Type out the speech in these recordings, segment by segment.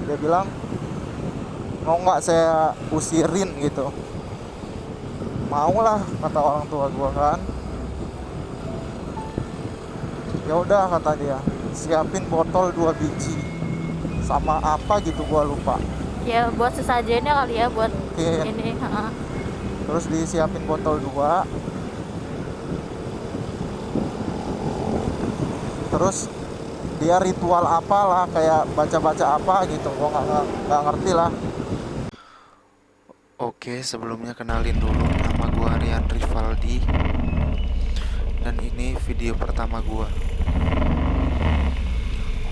Dia bilang, mau nggak saya usirin gitu. Mau lah, kata orang tua gua kan. Ya udah, kata dia, siapin botol 2 biji sama apa gitu gua lupa. Ya buat sesajennya kali ya, buat Oke. ini. Terus disiapin botol 2. Terus dia ritual apalah, kayak baca-baca apa gitu, gua nggak ngerti lah. Oke, sebelumnya kenalin dulu, nama gua Rian Rivaldi, dan ini video pertama gua.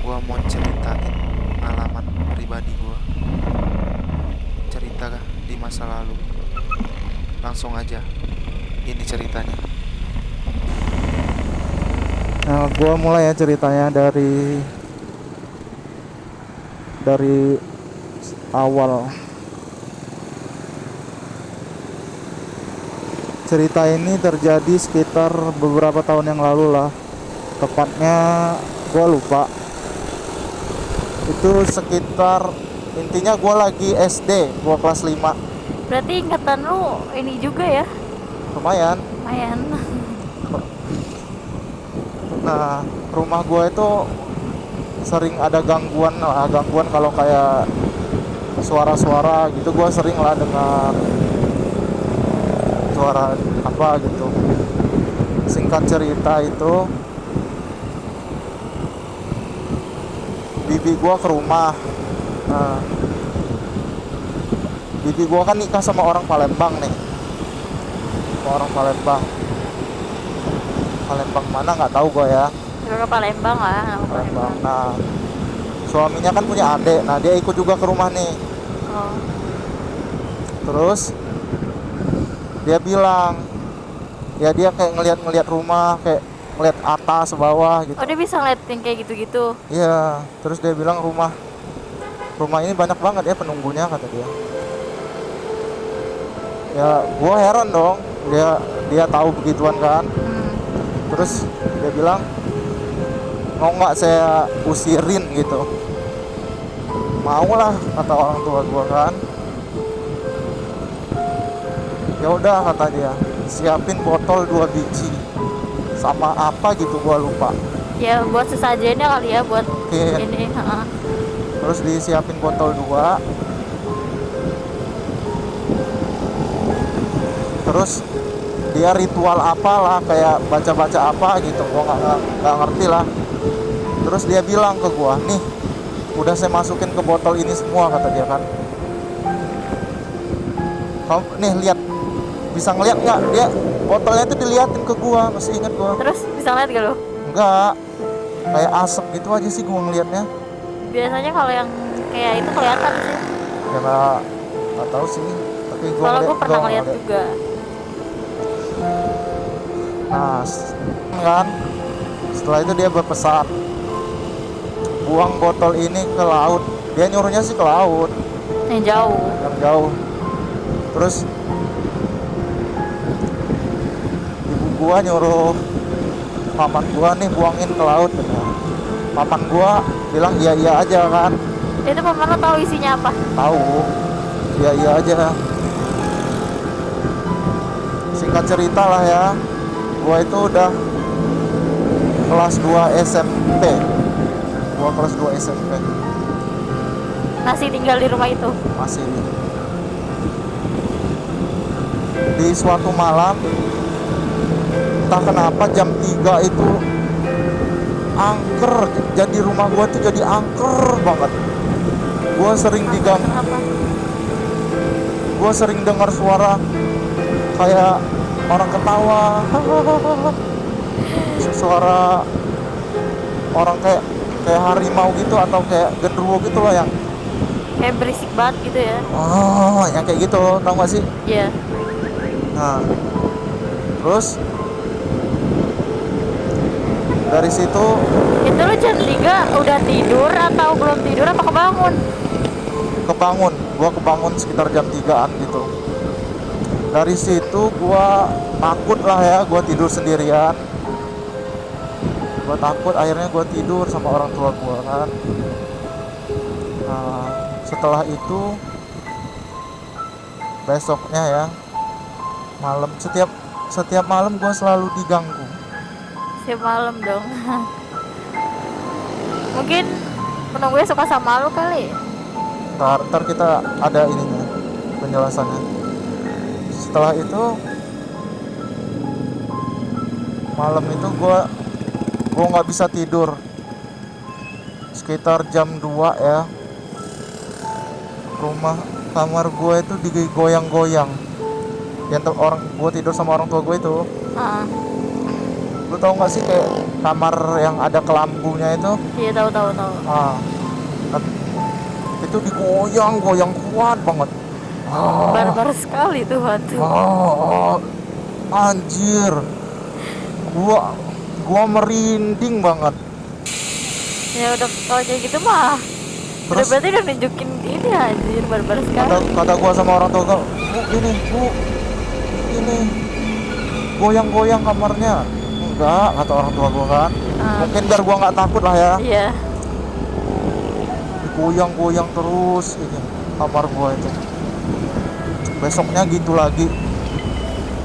Gua mau ceritain pengalaman pribadi gua, cerita di masa lalu. Langsung aja, ini ceritanya. Nah, gua mulai ya ceritanya dari awal. Cerita ini terjadi sekitar beberapa tahun yang lalu lah. Tepatnya gue lupa. Itu sekitar, intinya gue lagi SD, gue kelas 5. Berarti ingatan lu ini juga ya, Lumayan. lumayan. Nah, rumah gue itu sering ada gangguan lah. Gangguan kalau kayak suara-suara gitu, gue sering lah dengar suara apa gitu. Singkat cerita, itu bibi gua ke rumah. Nah, bibi gua kan nikah sama orang Palembang nih, sama orang Palembang. Palembang mana nggak tahu gua ya. Ke Palembang lah, nama Palembang. Palembang. Nah, suaminya kan punya adik. Nah, dia ikut juga ke rumah nih. Oh, Terus dia bilang, ya dia kayak ngeliat rumah, kayak ngeliat atas bawah gitu. oh dia bisa ngeliat yang kayak gitu-gitu. Iya. Terus dia bilang rumah ini banyak banget ya penunggunya, kata dia. Ya gua heran dong, dia tahu begituan kan. Terus dia bilang, mau nggak saya usirin gitu. Mau lah, kata orang tua gua kan. Ya udah, kata dia, siapin botol 2 biji sama apa gitu gua lupa. Ya buat sesajennya kali ya, buat Oke. ini. Terus disiapin botol 2. Terus dia ritual apalah, kayak baca-baca apa gitu, gua nggak ngerti lah. Terus dia bilang ke gua, nih udah saya masukin ke botol ini semua, kata dia kan. Kamu nih lihat, bisa ngeliat nggak? Dia botolnya itu diliatin ke gua, masih inget gua. Terus bisa ngeliat gak lo? Enggak, kayak asap gitu aja sih gua ngeliatnya. Biasanya kalau yang kayak itu kelihatan sih. Ya nggak tahu sih, tapi gua Soalnya gue pernah gua ngeliat ngeliat. juga. Nah, kan setelah itu dia berpesan, buang botol ini ke laut. Dia nyuruhnya sih ke laut Yang jauh. yang jauh. Terus ibu gua nyuruh paman gua, nih buangin ke laut gitu. Paman gua bilang iya iya aja kan. Itu paman lo tahu isinya apa? Tahu, iya iya aja. Singkat cerita lah ya, gua itu udah kelas 2 SMP. Gua kelas 2 SMP. Masih tinggal di rumah itu. Masih. Di suatu malam, entah kenapa jam 3 itu angker. Jadi rumah gua tuh jadi angker banget. Gua sering diganggu. Apa? Gua sering dengar suara kayak orang ketawa. Suara orang kayak harimau gitu, atau kayak genderuwo gitu loh, yang Kayak berisik banget gitu ya. oh, yang kayak gitu, tau gak sih? Iya. Nah, terus dari situ Itu lo jam 3 udah tidur atau belum tidur apa kebangun? gua kebangun sekitar jam 3-an gitu. Dari situ gua takut lah ya, gua tidur sendirian. Gua takut, akhirnya gua tidur sama orang tua gua kan. Nah, Setelah itu besoknya ya, malam, setiap malam gue selalu diganggu. Siap malam dong. Mungkin penunggunya suka sama lu kali. Ntar kita ada ininya, penjelasannya. Setelah itu malam itu gue nggak bisa tidur. Sekitar jam 2 ya, kamar gue itu digoyang-goyang. Yang orang gue tidur sama orang tua gue itu. Lu tau nggak sih kayak kamar yang ada kelambunya itu? Iya, tahu. Ah, itu digoyang-goyang kuat banget. Barbar sekali tuh hantu. Anjir, gua merinding banget. Ya udah kalau kayak gitu mah. Terus Berarti udah nunjukin ini anjir, barbar sekali. kata gua sama orang tua gua, bu, ini goyang-goyang kamarnya. Enggak, kata orang tua gua kan. Mungkin biar gua nggak takut lah ya. Iya. Digoyang-goyang terus ini kamar gua itu. Besoknya gitu lagi.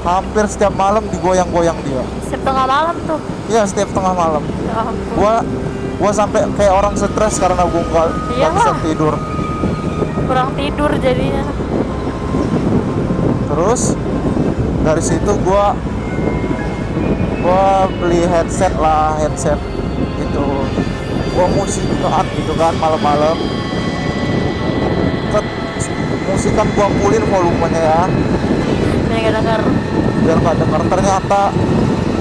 Hampir setiap malam digoyang-goyang dia. Setiap tengah malam tuh. Iya, setiap tengah malam. Ya ampun. Gua sampai kayak orang stres karena gua nggak bisa tidur. Kurang tidur jadinya. Terus dari situ gua beli headset gitu. Gua musikan gitu kan malam-malam. Musikan gua pulin volumenya ya. Biar nggak dengar. Ternyata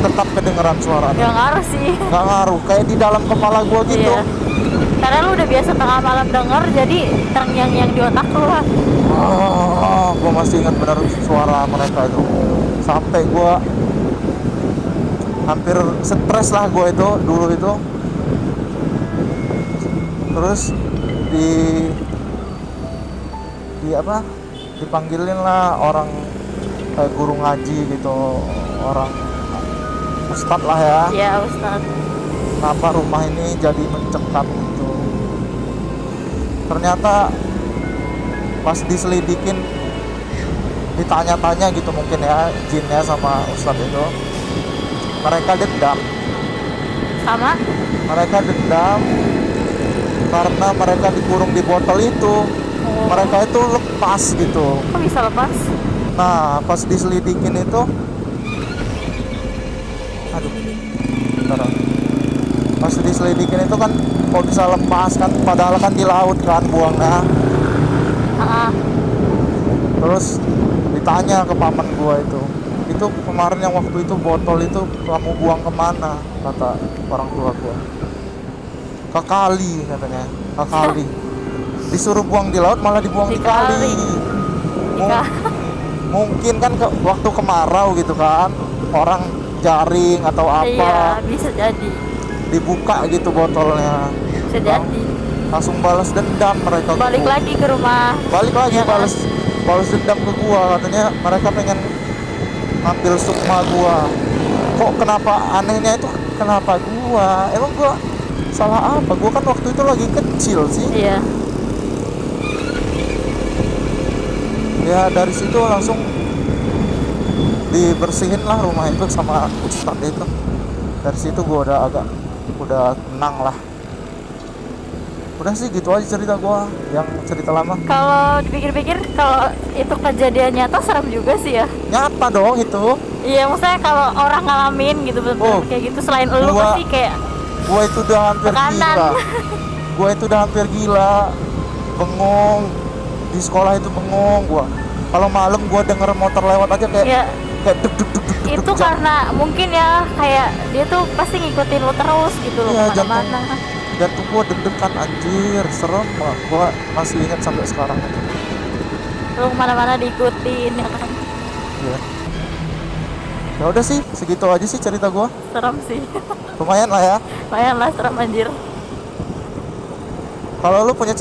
tetap kedengeran suaranya. Gak ngaruh sih. Nggak ngaruh, kayak di dalam kepala gua gitu. Iya. Karena lu udah biasa tengah malam denger, jadi terngiang-ngiang di otak lu lah. Gua masih ingat benar suara mereka itu. Sampai gua hampir stres lah gua itu dulu itu. Terus dipanggilin lah orang kayak guru ngaji gitu, orang ustadz lah ya. Iya, Ustaz. Kenapa rumah ini jadi mencekam gitu? Ternyata pas diselidikin, ditanya-tanya gitu mungkin ya jinnya sama ustadz itu, mereka dendam karena mereka dikurung di botol itu. Mereka itu lepas gitu. Kok bisa lepas? Nah, pas diselidikin itu, pas diselidikin itu kan kok bisa lepas kan, padahal kan di laut kan buangnya. Terus ditanya ke paman gua itu kemarin yang waktu itu botol itu kamu buang kemana, kata orang tua gua. Ke kali katanya, ke kali. Disuruh buang di laut malah dibuang di kali. Mungkin kan waktu kemarau gitu kan, orang jaring atau apa. Iya, bisa jadi. Dibuka gitu botolnya. Bisa jadi. Langsung balas dendam mereka. Balik lagi ke rumah. Ya, balas dendam ke gua, katanya mereka pengen ngambil sukma gua. Kok kenapa anehnya itu kenapa gua? Emang gua salah apa? Gua kan waktu itu lagi kecil sih. Iya. Ya dari situ langsung dibersihin lah rumah itu sama ustadz itu. Dari situ gue udah tenang lah. Udah sih gitu aja cerita gue yang cerita lama. Kalau dipikir-pikir, kalau itu kejadian nyata serem juga sih ya. Nyata dong itu. Iya, maksudnya kalau orang ngalamin gitu betul kayak gitu, selain elu pasti kayak gue itu udah hampir gila. Gue itu udah hampir gila, bengong di sekolah itu, bengong gue. Kalau malam gue denger motor lewat aja kayak deg deg deg deg. Itu karena mungkin ya kayak dia tuh pasti ngikutin lo terus gitu loh, kemana-mana. Jantung gue deg-degan anjir, serem banget. Gue masih ingat sampai sekarang itu. Lo kemana-mana diikutin ya kan. Iya. Ya udah sih, segitu aja sih cerita gue. Serem sih. Lumayan lah ya. Lumayan lah, serem anjir. Kalau lu punya